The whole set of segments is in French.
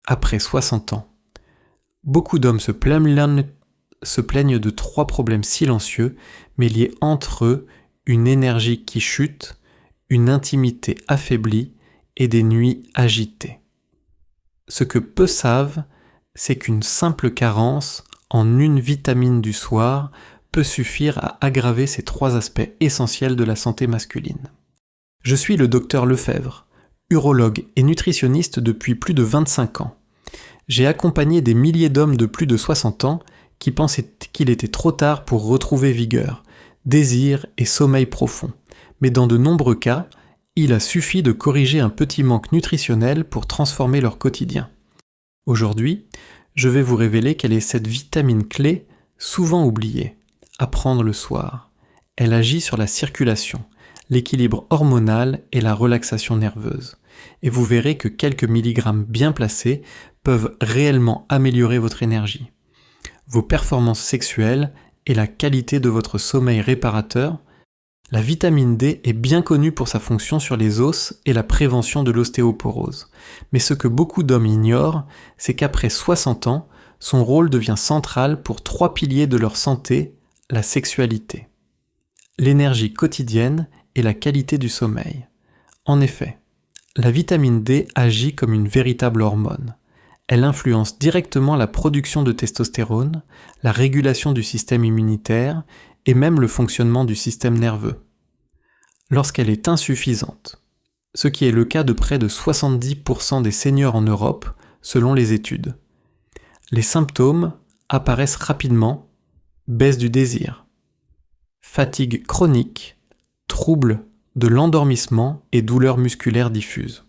après 60 ans. Beaucoup d'hommes se plaignent de 3 problèmes silencieux, mais liés entre eux une énergie qui chute, une intimité affaiblie et des nuits agitées. Ce que peu savent, c'est qu'une simple carence en une vitamine du soir peut suffire à aggraver ces 3 aspects essentiels de la santé masculine. Je suis le docteur Lefebvre, urologue et nutritionniste depuis plus de 25 ans. J'ai accompagné des milliers d'hommes de plus de 60 ans qui pensaient qu'il était trop tard pour retrouver vigueur, désir et sommeil profond. Mais dans de nombreux cas, il a suffi de corriger un petit manque nutritionnel pour transformer leur quotidien. Aujourd'hui, je vais vous révéler quelle est cette vitamine clé souvent oubliée, à prendre le soir. Elle agit sur la circulation, l'équilibre hormonal et la relaxation nerveuse. Et vous verrez que quelques milligrammes bien placés peuvent réellement améliorer votre énergie, vos performances sexuelles et la qualité de votre sommeil réparateur. La vitamine D est bien connue pour sa fonction sur les os et la prévention de l'ostéoporose. Mais ce que beaucoup d'hommes ignorent, c'est qu'après 60 ans, son rôle devient central pour 3 piliers de leur santé, la sexualité, l'énergie quotidienne et la qualité du sommeil. En effet, la vitamine D agit comme une véritable hormone. Elle influence directement la production de testostérone, la régulation du système immunitaire et même le fonctionnement du système nerveux. Lorsqu'elle est insuffisante, ce qui est le cas de près de 70% des seniors en Europe, selon les études, les symptômes apparaissent rapidement: baisse du désir, fatigue chronique, troubles de l'endormissement et douleurs musculaires diffuses.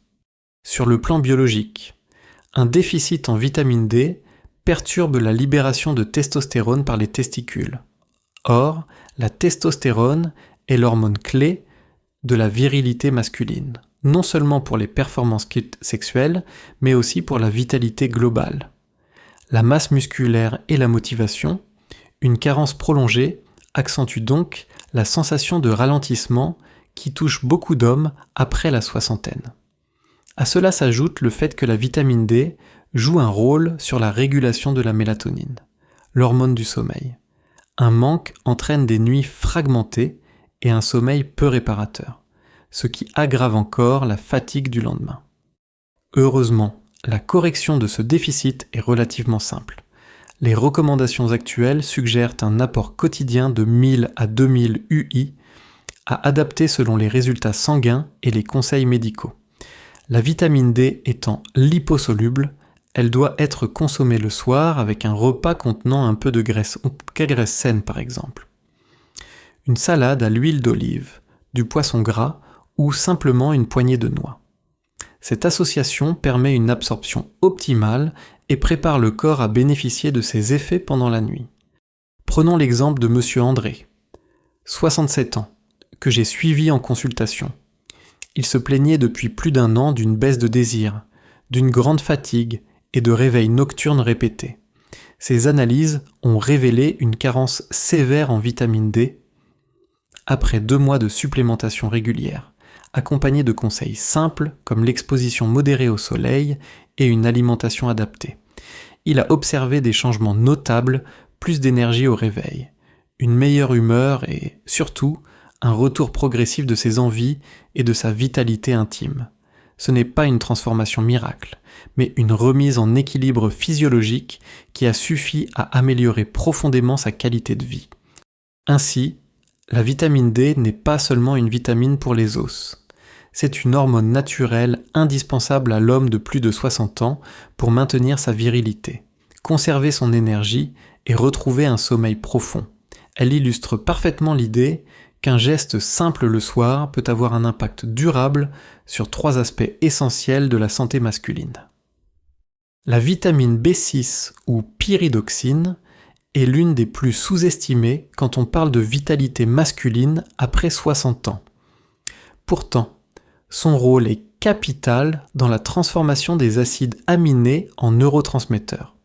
Sur le plan biologique, un déficit en vitamine D perturbe la libération de testostérone par les testicules. Or, la testostérone est l'hormone clé de la virilité masculine, non seulement pour les performances sexuelles, mais aussi pour la vitalité globale. La masse musculaire et la motivation, une carence prolongée, accentue donc la sensation de ralentissement qui touche beaucoup d'hommes après la soixantaine. À cela s'ajoute le fait que la vitamine D joue un rôle sur la régulation de la mélatonine, l'hormone du sommeil. Un manque entraîne des nuits fragmentées et un sommeil peu réparateur, ce qui aggrave encore la fatigue du lendemain. Heureusement, la correction de ce déficit est relativement simple. Les recommandations actuelles suggèrent un apport quotidien de 1000 à 2000 UI à adapter selon les résultats sanguins et les conseils médicaux. La vitamine D étant liposoluble, elle doit être consommée le soir avec un repas contenant un peu de graisse, quelle graisse saine par exemple. Une salade à l'huile d'olive, du poisson gras ou simplement une poignée de noix. Cette association permet une absorption optimale et prépare le corps à bénéficier de ses effets pendant la nuit. Prenons l'exemple de Monsieur André, 67 ans, que j'ai suivi en consultation. Il se plaignait depuis plus d'1 an d'une baisse de désir, d'une grande fatigue et de réveils nocturnes répétés. Ces analyses ont révélé une carence sévère en vitamine D après 2 mois de supplémentation régulière, accompagnée de conseils simples comme l'exposition modérée au soleil et une alimentation adaptée. Il a observé des changements notables, plus d'énergie au réveil, une meilleure humeur et, surtout, un retour progressif de ses envies et de sa vitalité intime. Ce n'est pas une transformation miracle, mais une remise en équilibre physiologique qui a suffi à améliorer profondément sa qualité de vie. Ainsi, la vitamine D n'est pas seulement une vitamine pour les os. C'est une hormone naturelle indispensable à l'homme de plus de 60 ans pour maintenir sa virilité, conserver son énergie et retrouver un sommeil profond. Elle illustre parfaitement l'idée qu'un geste simple le soir peut avoir un impact durable sur 3 aspects essentiels de la santé masculine. La vitamine B6 ou pyridoxine est l'une des plus sous-estimées quand on parle de vitalité masculine après 60 ans. Pourtant, son rôle est capital dans la transformation des acides aminés en neurotransmetteurs.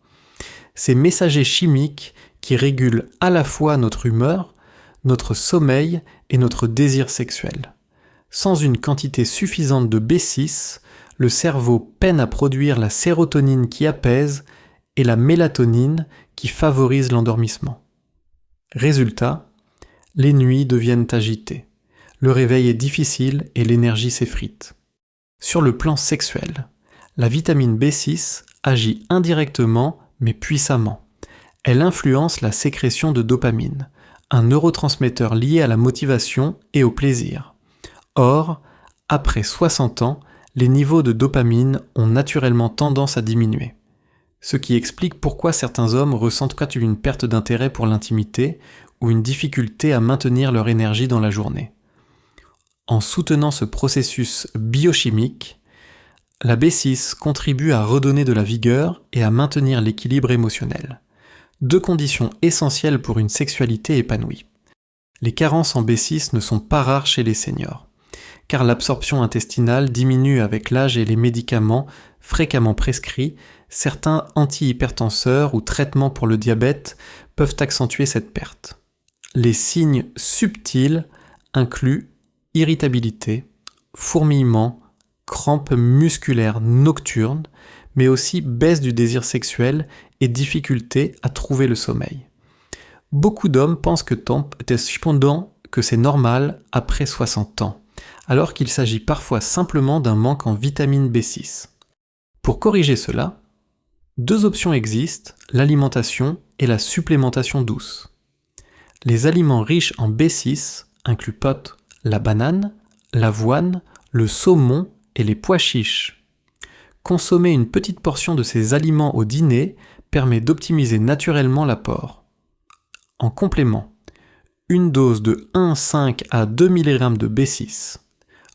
Ces messagers chimiques qui régulent à la fois notre humeur, notre sommeil et notre désir sexuel. Sans une quantité suffisante de B6, le cerveau peine à produire la sérotonine qui apaise et la mélatonine qui favorise l'endormissement. Résultat, les nuits deviennent agitées, le réveil est difficile et l'énergie s'effrite. Sur le plan sexuel, la vitamine B6 agit indirectement mais puissamment. Elle influence la sécrétion de dopamine, un neurotransmetteur lié à la motivation et au plaisir. Or, après 60 ans, les niveaux de dopamine ont naturellement tendance à diminuer. Ce qui explique pourquoi certains hommes ressentent une perte d'intérêt pour l'intimité ou une difficulté à maintenir leur énergie dans la journée. En soutenant ce processus biochimique, la B6 contribue à redonner de la vigueur et à maintenir l'équilibre émotionnel. Deux conditions essentielles pour une sexualité épanouie. Les carences en B6 ne sont pas rares chez les seniors, car l'absorption intestinale diminue avec l'âge et les médicaments fréquemment prescrits. Certains antihypertenseurs ou traitements pour le diabète peuvent accentuer cette perte. Les signes subtils incluent irritabilité, fourmillement, crampes musculaires nocturnes, mais aussi baisse du désir sexuel et difficulté à trouver le sommeil. Beaucoup d'hommes pensent cependant que c'est normal après 60 ans, alors qu'il s'agit parfois simplement d'un manque en vitamine B6. Pour corriger cela, deux options existent, l'alimentation et la supplémentation douce. Les aliments riches en B6 incluent la banane, l'avoine, le saumon et les pois chiches. Consommer une petite portion de ces aliments au dîner permet d'optimiser naturellement l'apport. En complément, une dose de 1,5 à 2 mg de B6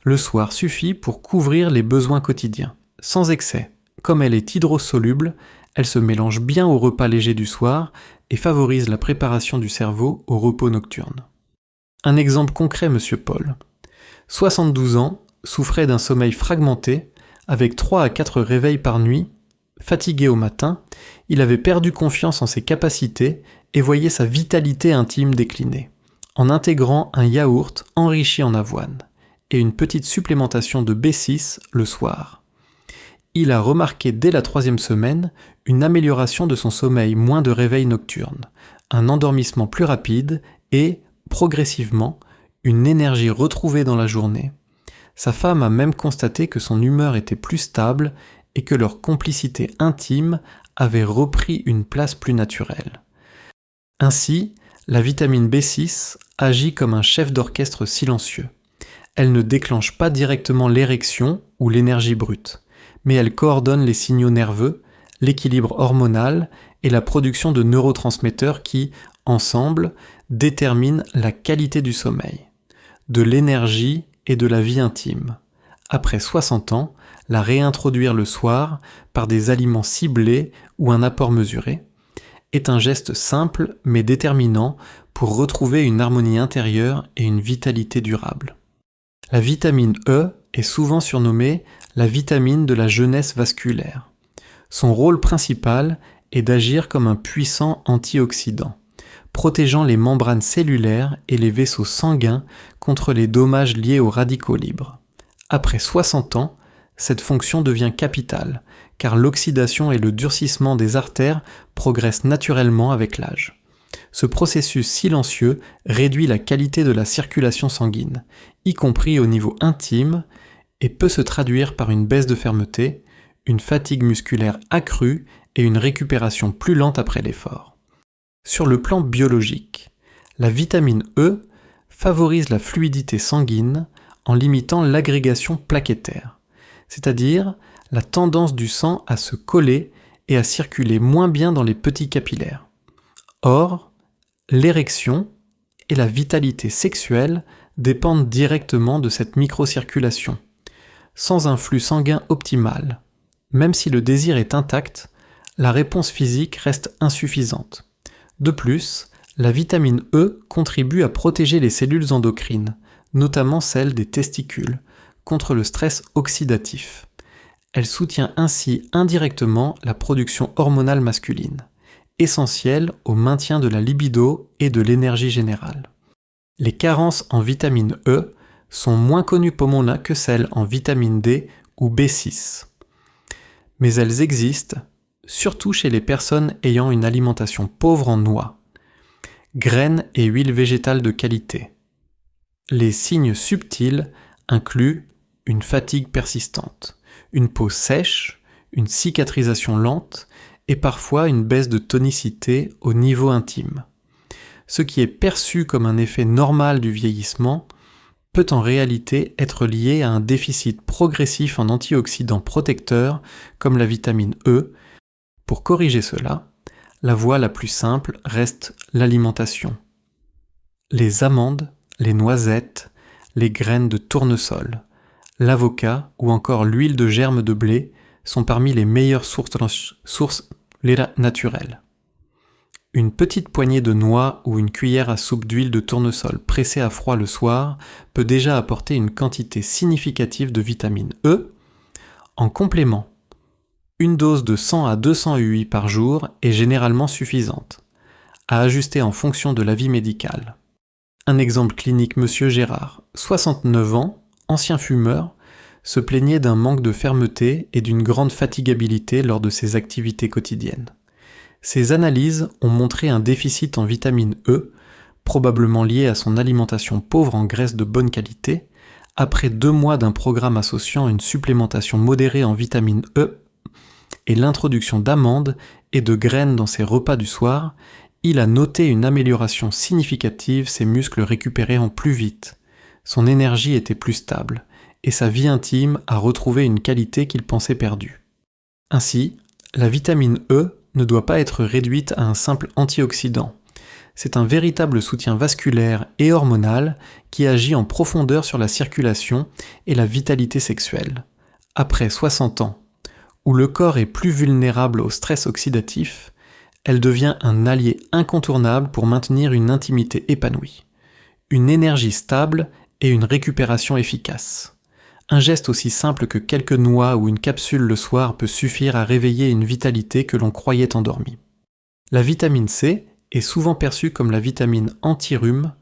le soir suffit pour couvrir les besoins quotidiens, sans excès. Comme elle est hydrosoluble, elle se mélange bien au repas léger du soir et favorise la préparation du cerveau au repos nocturne. Un exemple concret, Monsieur Paul. 72 ans, souffrait d'un sommeil fragmenté, avec 3 à 4 réveils par nuit. Fatigué au matin, il avait perdu confiance en ses capacités et voyait sa vitalité intime décliner. En intégrant un yaourt enrichi en avoine et une petite supplémentation de B6 le soir. Il a remarqué dès la 3e semaine une amélioration de son sommeil, moins de réveils nocturnes, un endormissement plus rapide et, progressivement, une énergie retrouvée dans la journée. Sa femme a même constaté que son humeur était plus stable et que leur complicité intime avait repris une place plus naturelle. Ainsi, la vitamine B6 agit comme un chef d'orchestre silencieux. Elle ne déclenche pas directement l'érection ou l'énergie brute, mais elle coordonne les signaux nerveux, l'équilibre hormonal et la production de neurotransmetteurs qui, ensemble, déterminent la qualité du sommeil, de l'énergie et de la vie intime. Après 60 ans, la réintroduire le soir par des aliments ciblés ou un apport mesuré est un geste simple mais déterminant pour retrouver une harmonie intérieure et une vitalité durable. La vitamine E est souvent surnommée la vitamine de la jeunesse vasculaire. Son rôle principal est d'agir comme un puissant antioxydant, protégeant les membranes cellulaires et les vaisseaux sanguins contre les dommages liés aux radicaux libres. Après 60 ans, cette fonction devient capitale, car l'oxydation et le durcissement des artères progressent naturellement avec l'âge. Ce processus silencieux réduit la qualité de la circulation sanguine, y compris au niveau intime, et peut se traduire par une baisse de fermeté, une fatigue musculaire accrue et une récupération plus lente après l'effort. Sur le plan biologique, la vitamine E favorise la fluidité sanguine en limitant l'agrégation plaquettaire, c'est-à-dire la tendance du sang à se coller et à circuler moins bien dans les petits capillaires. Or, l'érection et la vitalité sexuelle dépendent directement de cette microcirculation. Sans un flux sanguin optimal, même si le désir est intact, la réponse physique reste insuffisante. De plus, la vitamine E contribue à protéger les cellules endocrines, notamment celles des testicules, contre le stress oxydatif. Elle soutient ainsi indirectement la production hormonale masculine, essentielle au maintien de la libido et de l'énergie générale. Les carences en vitamine E sont moins connues que celles en vitamine D ou B6. Mais elles existent surtout chez les personnes ayant une alimentation pauvre en noix, graines et huiles végétales de qualité. Les signes subtils incluent une fatigue persistante, une peau sèche, une cicatrisation lente et parfois une baisse de tonicité au niveau intime. Ce qui est perçu comme un effet normal du vieillissement peut en réalité être lié à un déficit progressif en antioxydants protecteurs comme la vitamine E. Pour corriger cela, la voie la plus simple reste l'alimentation. Les amandes, les noisettes, les graines de tournesol, l'avocat ou encore l'huile de germe de blé sont parmi les meilleures sources naturelles. Une petite poignée de noix ou une cuillère à soupe d'huile de tournesol pressée à froid le soir peut déjà apporter une quantité significative de vitamine E. En complément, une dose de 100 à 200 UI par jour est généralement suffisante, à ajuster en fonction de l'avis médical. Un exemple clinique, Monsieur Gérard, 69 ans, ancien fumeur, se plaignait d'un manque de fermeté et d'une grande fatigabilité lors de ses activités quotidiennes. Ces analyses ont montré un déficit en vitamine E, probablement lié à son alimentation pauvre en graisses de bonne qualité, après 2 mois d'un programme associant une supplémentation modérée en vitamine E et l'introduction d'amandes et de graines dans ses repas du soir. Il a noté une amélioration significative, ses muscles récupéraient plus vite, son énergie était plus stable, et sa vie intime a retrouvé une qualité qu'il pensait perdue. Ainsi, la vitamine E ne doit pas être réduite à un simple antioxydant. C'est un véritable soutien vasculaire et hormonal qui agit en profondeur sur la circulation et la vitalité sexuelle. Après 60 ans, où le corps est plus vulnérable au stress oxydatif, elle devient un allié incontournable pour maintenir une intimité épanouie, une énergie stable et une récupération efficace. Un geste aussi simple que quelques noix ou une capsule le soir peut suffire à réveiller une vitalité que l'on croyait endormie. La vitamine C est souvent perçue comme la vitamine anti-rhume.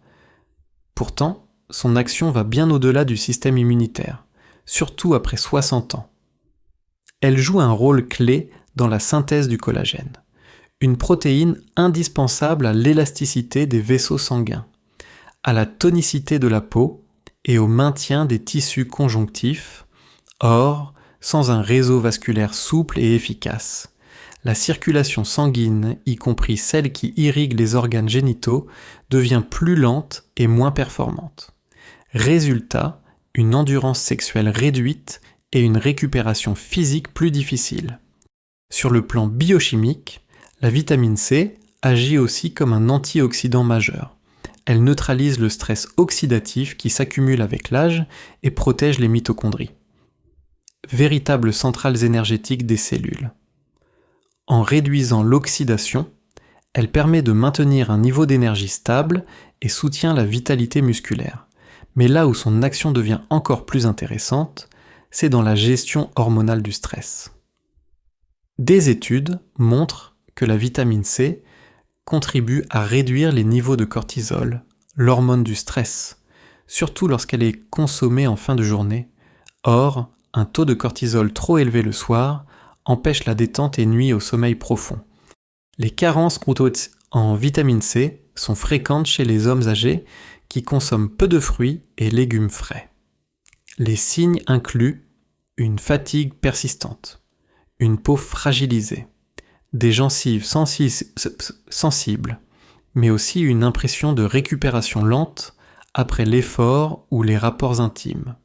Pourtant, son action va bien au-delà du système immunitaire, surtout après 60 ans. Elle joue un rôle clé dans la synthèse du collagène, une protéine indispensable à l'élasticité des vaisseaux sanguins, à la tonicité de la peau et au maintien des tissus conjonctifs. Or, sans un réseau vasculaire souple et efficace, la circulation sanguine, y compris celle qui irrigue les organes génitaux, devient plus lente et moins performante. Résultat, une endurance sexuelle réduite et une récupération physique plus difficile. Sur le plan biochimique, la vitamine C agit aussi comme un antioxydant majeur. Elle neutralise le stress oxydatif qui s'accumule avec l'âge et protège les mitochondries, véritables centrales énergétiques des cellules. En réduisant l'oxydation, elle permet de maintenir un niveau d'énergie stable et soutient la vitalité musculaire. Mais là où son action devient encore plus intéressante, c'est dans la gestion hormonale du stress. Des études montrent que la vitamine C contribue à réduire les niveaux de cortisol, l'hormone du stress, surtout lorsqu'elle est consommée en fin de journée. Or, un taux de cortisol trop élevé le soir empêche la détente et nuit au sommeil profond. Les carences en vitamine C sont fréquentes chez les hommes âgés qui consomment peu de fruits et légumes frais. Les signes incluent une fatigue persistante, une peau fragilisée, des gencives sensibles, mais aussi une impression de récupération lente après l'effort ou les rapports intimes.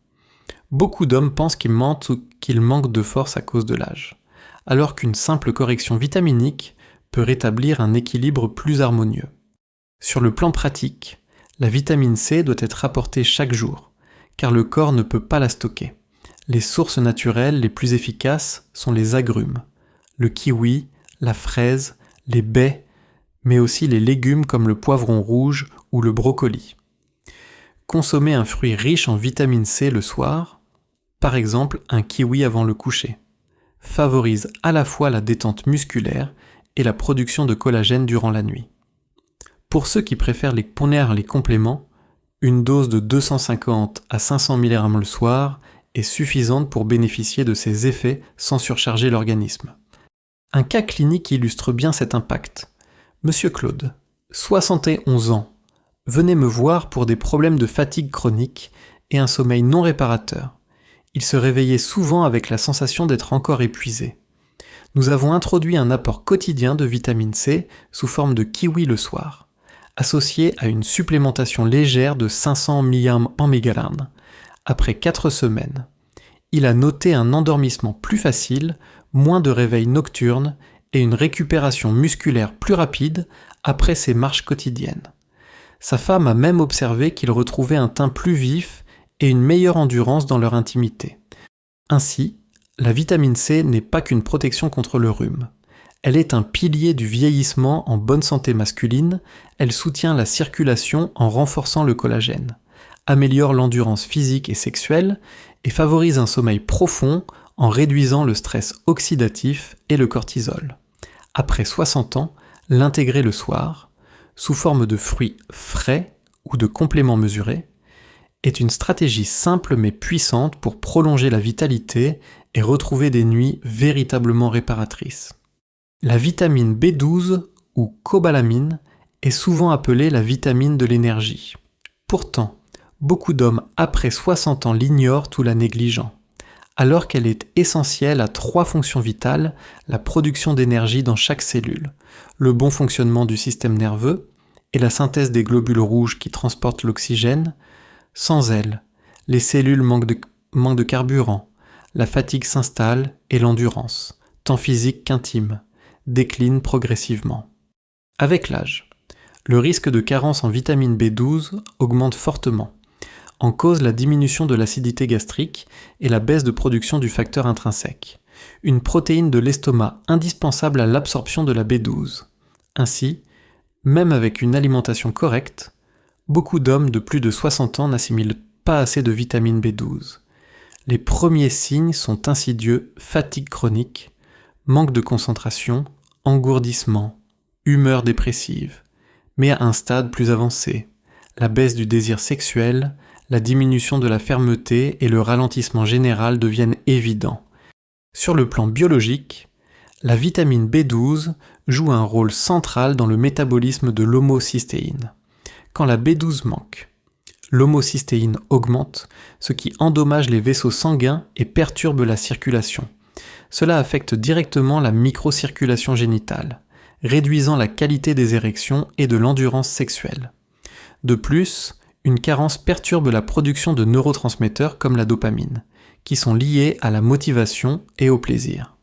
Beaucoup d'hommes pensent qu'ils manquent de force à cause de l'âge, alors qu'une simple correction vitaminique peut rétablir un équilibre plus harmonieux. Sur le plan pratique, la vitamine C doit être apportée chaque jour, car le corps ne peut pas la stocker. Les sources naturelles les plus efficaces sont les agrumes, le kiwi, la fraise, les baies, mais aussi les légumes comme le poivron rouge ou le brocoli. Consommer un fruit riche en vitamine C le soir, par exemple un kiwi avant le coucher, favorise à la fois la détente musculaire et la production de collagène durant la nuit. Pour ceux qui préfèrent les compléments, une dose de 250 à 500 mg le soir est suffisante pour bénéficier de ses effets sans surcharger l'organisme. Un cas clinique illustre bien cet impact. Monsieur Claude, 71 ans, venait me voir pour des problèmes de fatigue chronique et un sommeil non réparateur. Il se réveillait souvent avec la sensation d'être encore épuisé. Nous avons introduit un apport quotidien de vitamine C sous forme de kiwi le soir, associé à une supplémentation légère de 500 mg en mégalane. Après 4 semaines, il a noté un endormissement plus facile, moins de réveils nocturnes et une récupération musculaire plus rapide après ses marches quotidiennes. Sa femme a même observé qu'il retrouvait un teint plus vif et une meilleure endurance dans leur intimité. Ainsi, la vitamine C n'est pas qu'une protection contre le rhume. Elle est un pilier du vieillissement en bonne santé masculine, elle soutient la circulation en renforçant le collagène, améliore l'endurance physique et sexuelle et favorise un sommeil profond en réduisant le stress oxydatif et le cortisol. Après 60 ans, l'intégrer le soir, sous forme de fruits frais ou de compléments mesurés, est une stratégie simple mais puissante pour prolonger la vitalité et retrouver des nuits véritablement réparatrices. La vitamine B12 ou cobalamine est souvent appelée la vitamine de l'énergie. Pourtant, beaucoup d'hommes après 60 ans l'ignorent ou la négligent, alors qu'elle est essentielle à 3 fonctions vitales, la production d'énergie dans chaque cellule, le bon fonctionnement du système nerveux et la synthèse des globules rouges qui transportent l'oxygène. Sans elle, les cellules manquent de carburant, la fatigue s'installe et l'endurance, tant physique qu'intime, décline progressivement. Avec l'âge, le risque de carence en vitamine B12 augmente fortement, en cause la diminution de l'acidité gastrique et la baisse de production du facteur intrinsèque, une protéine de l'estomac indispensable à l'absorption de la B12. Ainsi, même avec une alimentation correcte, beaucoup d'hommes de plus de 60 ans n'assimilent pas assez de vitamine B12. Les premiers signes sont insidieux: fatigue chronique, manque de concentration, engourdissement, humeur dépressive, mais à un stade plus avancé, la baisse du désir sexuel, la diminution de la fermeté et le ralentissement général deviennent évidents. Sur le plan biologique, la vitamine B12 joue un rôle central dans le métabolisme de l'homocystéine. Quand la B12 manque, l'homocystéine augmente, ce qui endommage les vaisseaux sanguins et perturbe la circulation. Cela affecte directement la microcirculation génitale, réduisant la qualité des érections et de l'endurance sexuelle. De plus, une carence perturbe la production de neurotransmetteurs comme la dopamine, qui sont liés à la motivation et au plaisir.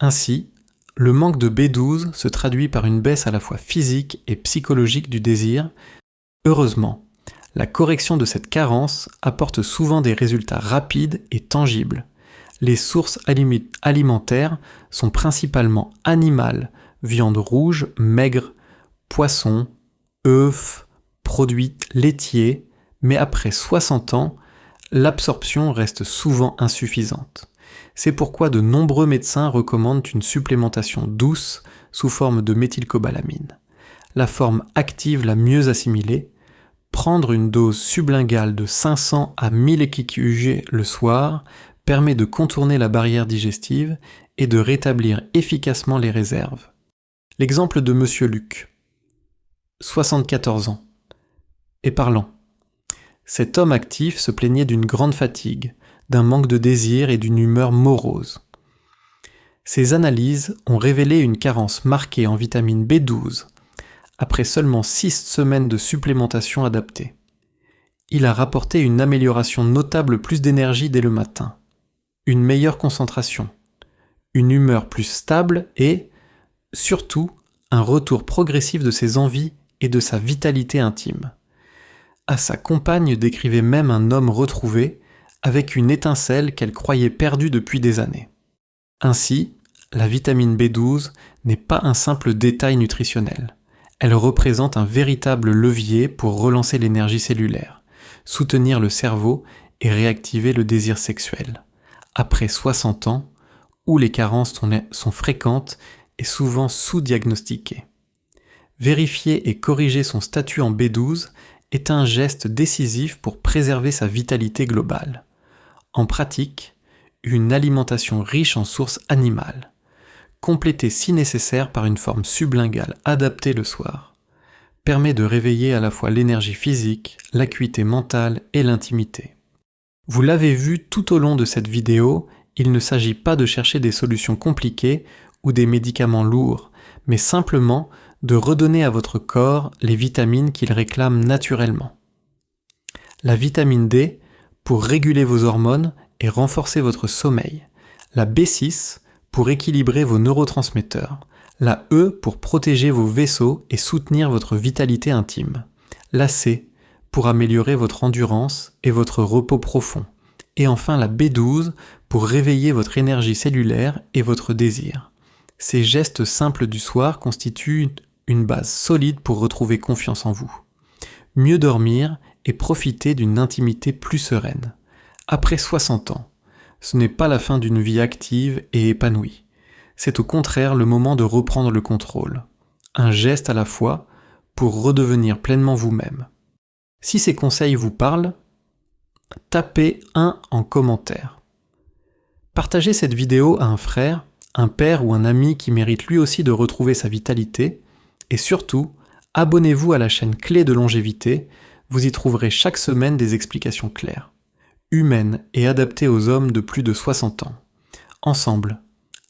Ainsi, le manque de B12 se traduit par une baisse à la fois physique et psychologique du désir. Heureusement, la correction de cette carence apporte souvent des résultats rapides et tangibles. Les sources alimentaires sont principalement animales, viande rouge, maigre, poisson, œufs, produits laitiers, mais après 60 ans, l'absorption reste souvent insuffisante. C'est pourquoi de nombreux médecins recommandent une supplémentation douce sous forme de méthylcobalamine. La forme active la mieux assimilée, prendre une dose sublinguale de 500 à 1000 kQg le soir permet de contourner la barrière digestive et de rétablir efficacement les réserves. L'exemple de Monsieur Luc, 74 ans, est parlant. Cet homme actif se plaignait d'une grande fatigue, d'un manque de désir et d'une humeur morose. Ces analyses ont révélé une carence marquée en vitamine B12, après seulement 6 semaines de supplémentation adaptée. Il a rapporté une amélioration notable, plus d'énergie dès le matin, une meilleure concentration, une humeur plus stable et, surtout, un retour progressif de ses envies et de sa vitalité intime. À sa compagne décrivait même un homme retrouvé, avec une étincelle qu'elle croyait perdue depuis des années. Ainsi, la vitamine B12 n'est pas un simple détail nutritionnel. Elle représente un véritable levier pour relancer l'énergie cellulaire, soutenir le cerveau et réactiver le désir sexuel. Après 60 ans, où les carences sont fréquentes et souvent sous-diagnostiquées. Vérifier et corriger son statut en B12 est un geste décisif pour préserver sa vitalité globale. En pratique, une alimentation riche en sources animales, complétée si nécessaire par une forme sublinguale adaptée le soir, permet de réveiller à la fois l'énergie physique, l'acuité mentale et l'intimité. Vous l'avez vu tout au long de cette vidéo, il ne s'agit pas de chercher des solutions compliquées ou des médicaments lourds, mais simplement de redonner à votre corps les vitamines qu'il réclame naturellement. La vitamine D pour réguler vos hormones et renforcer votre sommeil, la B6 pour équilibrer vos neurotransmetteurs, la E pour protéger vos vaisseaux et soutenir votre vitalité intime, la C pour améliorer votre endurance et votre repos profond, et enfin la B12 pour réveiller votre énergie cellulaire et votre désir. Ces gestes simples du soir constituent une base solide pour retrouver confiance en vous. Mieux dormir et profiter d'une intimité plus sereine. Après 60 ans, ce n'est pas la fin d'une vie active et épanouie. C'est au contraire le moment de reprendre le contrôle. Un geste à la fois pour redevenir pleinement vous-même. Si ces conseils vous parlent, tapez 1 en commentaire. Partagez cette vidéo à un frère, un père ou un ami qui mérite lui aussi de retrouver sa vitalité. Et surtout, abonnez-vous à la chaîne Clé de longévité, vous y trouverez chaque semaine des explications claires, humaines et adaptées aux hommes de plus de 60 ans. Ensemble,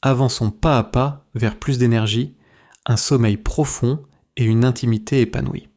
avançons pas à pas vers plus d'énergie, un sommeil profond et une intimité épanouie.